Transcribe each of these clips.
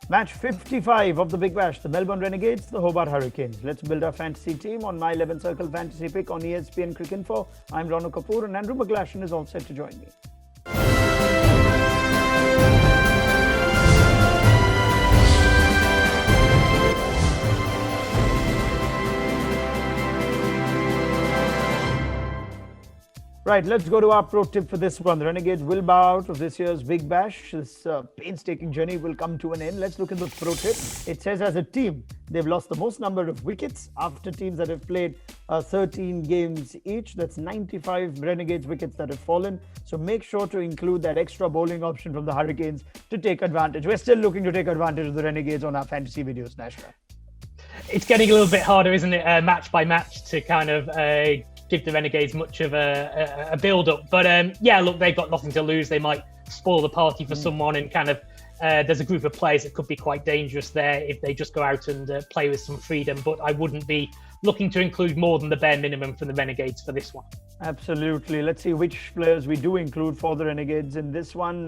Match 55 of the Big Bash, the Melbourne Renegades, the Hobart Hurricanes. Let's build our fantasy team on my 11 Circle Fantasy Pick on ESPNcricinfo. I'm Ronu Kapoor and Andrew Mcglashan is all set to join me. Right, let's go to our pro tip for this one. The Renegades will bow out of this year's Big Bash. This painstaking journey will come to an end. Let's look at the pro tip. It says as a team, they've lost the most number of wickets after teams that have played 13 games each. That's 95 Renegades wickets that have fallen. So make sure to include that extra bowling option from the Hurricanes to take advantage. We're still looking to take advantage of the Renegades on our fantasy videos, Nashra. It's getting a little bit harder, isn't it, match by match to kind of give the Renegades much of a build-up. But yeah, look, they've got nothing to lose. They might spoil the party for someone, and kind of there's a group of players that could be quite dangerous there if they just go out and play with some freedom. But I wouldn't be looking to include more than the bare minimum from the Renegades for this one. Absolutely. Let's see which players we do include for the Renegades in this one.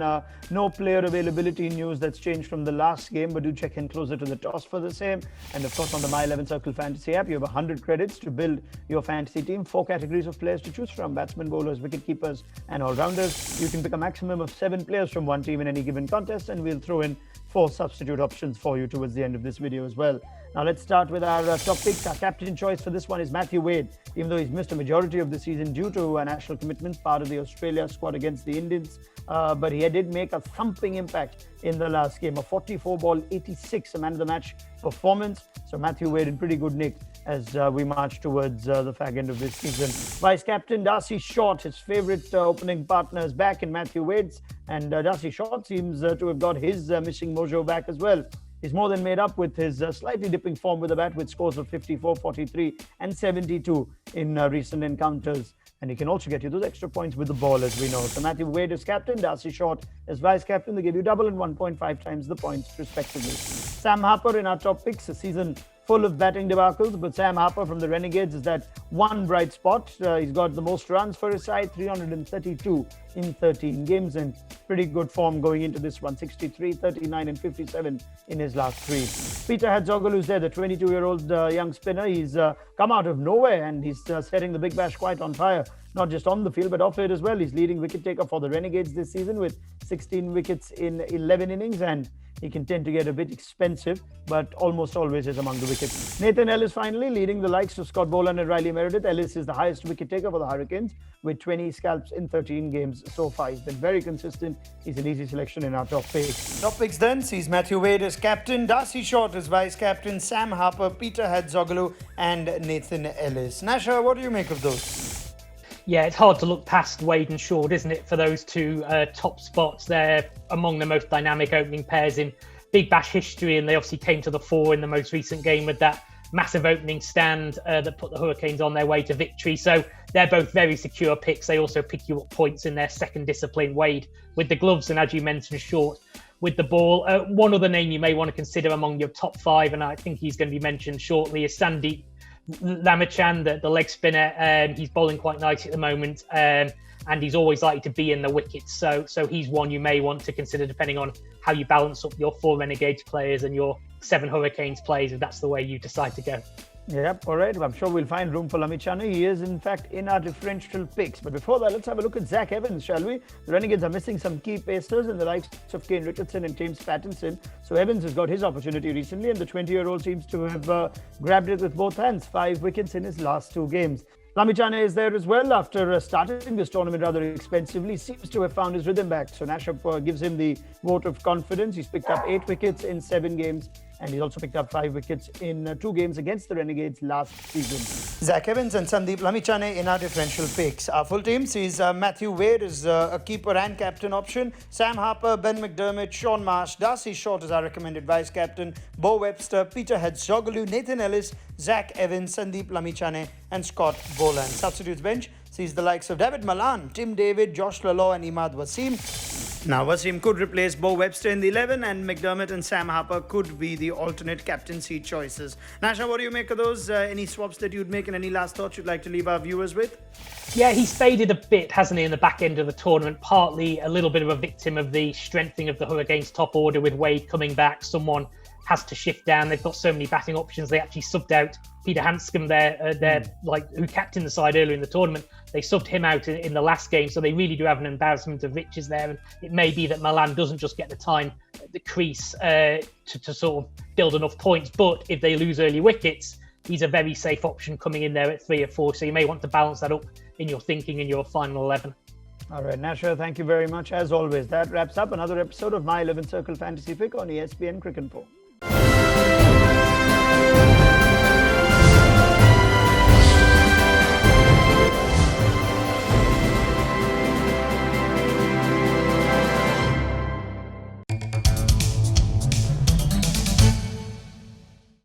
No player availability news that's changed from the last game, but do check in closer to the toss for the same. And of course, on the My 11 Circle Fantasy app, you have 100 credits to build your fantasy team. 4 categories of players to choose from: batsmen, bowlers, wicket keepers, and all-rounders. You can pick a maximum of 7 players from one team in any given contest, and we'll throw in 4 substitute options for you towards the end of this video as well. Now let's start with our top picks. Our captain choice for this one is Matthew Wade. Even though he's missed a majority of the season due to national commitments, part of the Australia squad against the Indians, but he did make a thumping impact in the last game. A 44-ball 86, a man of the match performance. So Matthew Wade in pretty good nick as we march towards the fag end of this season. Vice captain Darcy Short, his favourite opening partner, is back in Matthew Wade's, and Darcy Short seems to have got his missing mojo back as well. He's more than made up with his slightly dipping form with the bat, with scores of 54, 43 and 72 in recent encounters. And he can also get you those extra points with the ball, as we know. So Matthew Wade is captain, Darcy Short is vice captain. They give you double and 1.5 times the points respectively. Sam Harper in our top picks, a season full of batting debacles, but Sam Harper from the Renegades is that one bright spot. He's got the most runs for his side, 332 in 13 games, and pretty good form going into this one. 63, 39 and 57 in his last 3. Peter Hadzoglu's there, the 22-year-old young spinner. He's come out of nowhere, and he's setting the Big Bash quite on fire, not just on the field but off it as well. He's leading wicket taker for the Renegades this season with 16 wickets in 11 innings, and he can tend to get a bit expensive, but almost always is among the wickets. Nathan Ellis finally leading the likes of Scott Boland and Riley Meredith. Ellis is the highest wicket taker for the Hurricanes with 20 scalps in 13 games so far. He's been very consistent. He's an easy selection in our top picks. Top picks then sees Matthew Wade as captain, Darcy Short as vice captain, Sam Harper, Peter Hadzoglu and Nathan Ellis. Nasha, what do you make of those? Yeah, it's hard to look past Wade and Short, isn't it, for those two top spots. They're among the most dynamic opening pairs in Big Bash history, and they obviously came to the fore in the most recent game with that massive opening stand that put the Hurricanes on their way to victory. So they're both very secure picks. They also pick you up points in their second discipline. Wade with the gloves, and as you mentioned, Short with the ball. One other name you may want to consider among your top 5, and I think he's going to be mentioned shortly, is Sandeep Lamachan, the leg spinner. He's bowling quite nice at the moment, and he's always likely to be in the wickets. So he's one you may want to consider, depending on how you balance up your 4 Renegades players and your 7 Hurricanes players, if that's the way you decide to go. Yep, all right. I'm sure we'll find room for Lamichan. He is, in fact, in our differential picks. But before that, let's have a look at Zach Evans, shall we? The Renegades are missing some key pacers in the likes of Kane Richardson and James Pattinson. So Evans has got his opportunity recently, and the 20-year-old seems to have grabbed it with both hands. 5 wickets in his last 2 games. Lamichan is there as well after starting this tournament rather expensively. Seems to have found his rhythm back. So Nashap gives him the vote of confidence. He's picked up 8 wickets in 7 games. And he's also picked up 5 wickets in 2 games against the Renegades last season. Zach Evans and Sandeep Lamichan in our differential picks. Our full team sees Matthew Wade as a keeper and captain option. Sam Harper, Ben McDermott, Sean Marsh, Darcy Short as our recommended vice captain. Bo Webster, Peter Hadzoglu, Nathan Ellis, Zach Evans, Sandeep Lamichan and Scott Boland. Substitutes bench sees the likes of David Malan, Tim David, Josh Lalo and Imad Wasim. Now, Wasim could replace Bo Webster in the 11, and McDermott and Sam Harper could be the alternate captaincy choices. Nasha, what do you make of those? Any swaps that you'd make, and any last thoughts you'd like to leave our viewers with? Yeah, he's faded a bit, hasn't he, in the back end of the tournament? Partly a little bit of a victim of the strengthening of the Hurricanes' top order with Wade coming back. Someone has to shift down. They've got so many batting options. They actually subbed out Peter Hanscom who captained the side earlier in the tournament. They subbed him out in the last game, so they really do have an embarrassment of riches there. And it may be that Malan doesn't just get the time at the crease to sort of build enough points, but if they lose early wickets, he's a very safe option coming in there at 3 or 4. So you may want to balance that up in your thinking in your final 11. All right, Nasha, thank you very much. As always, that wraps up another episode of My 11 Circle Fantasy Pick on ESPN Cricinfo.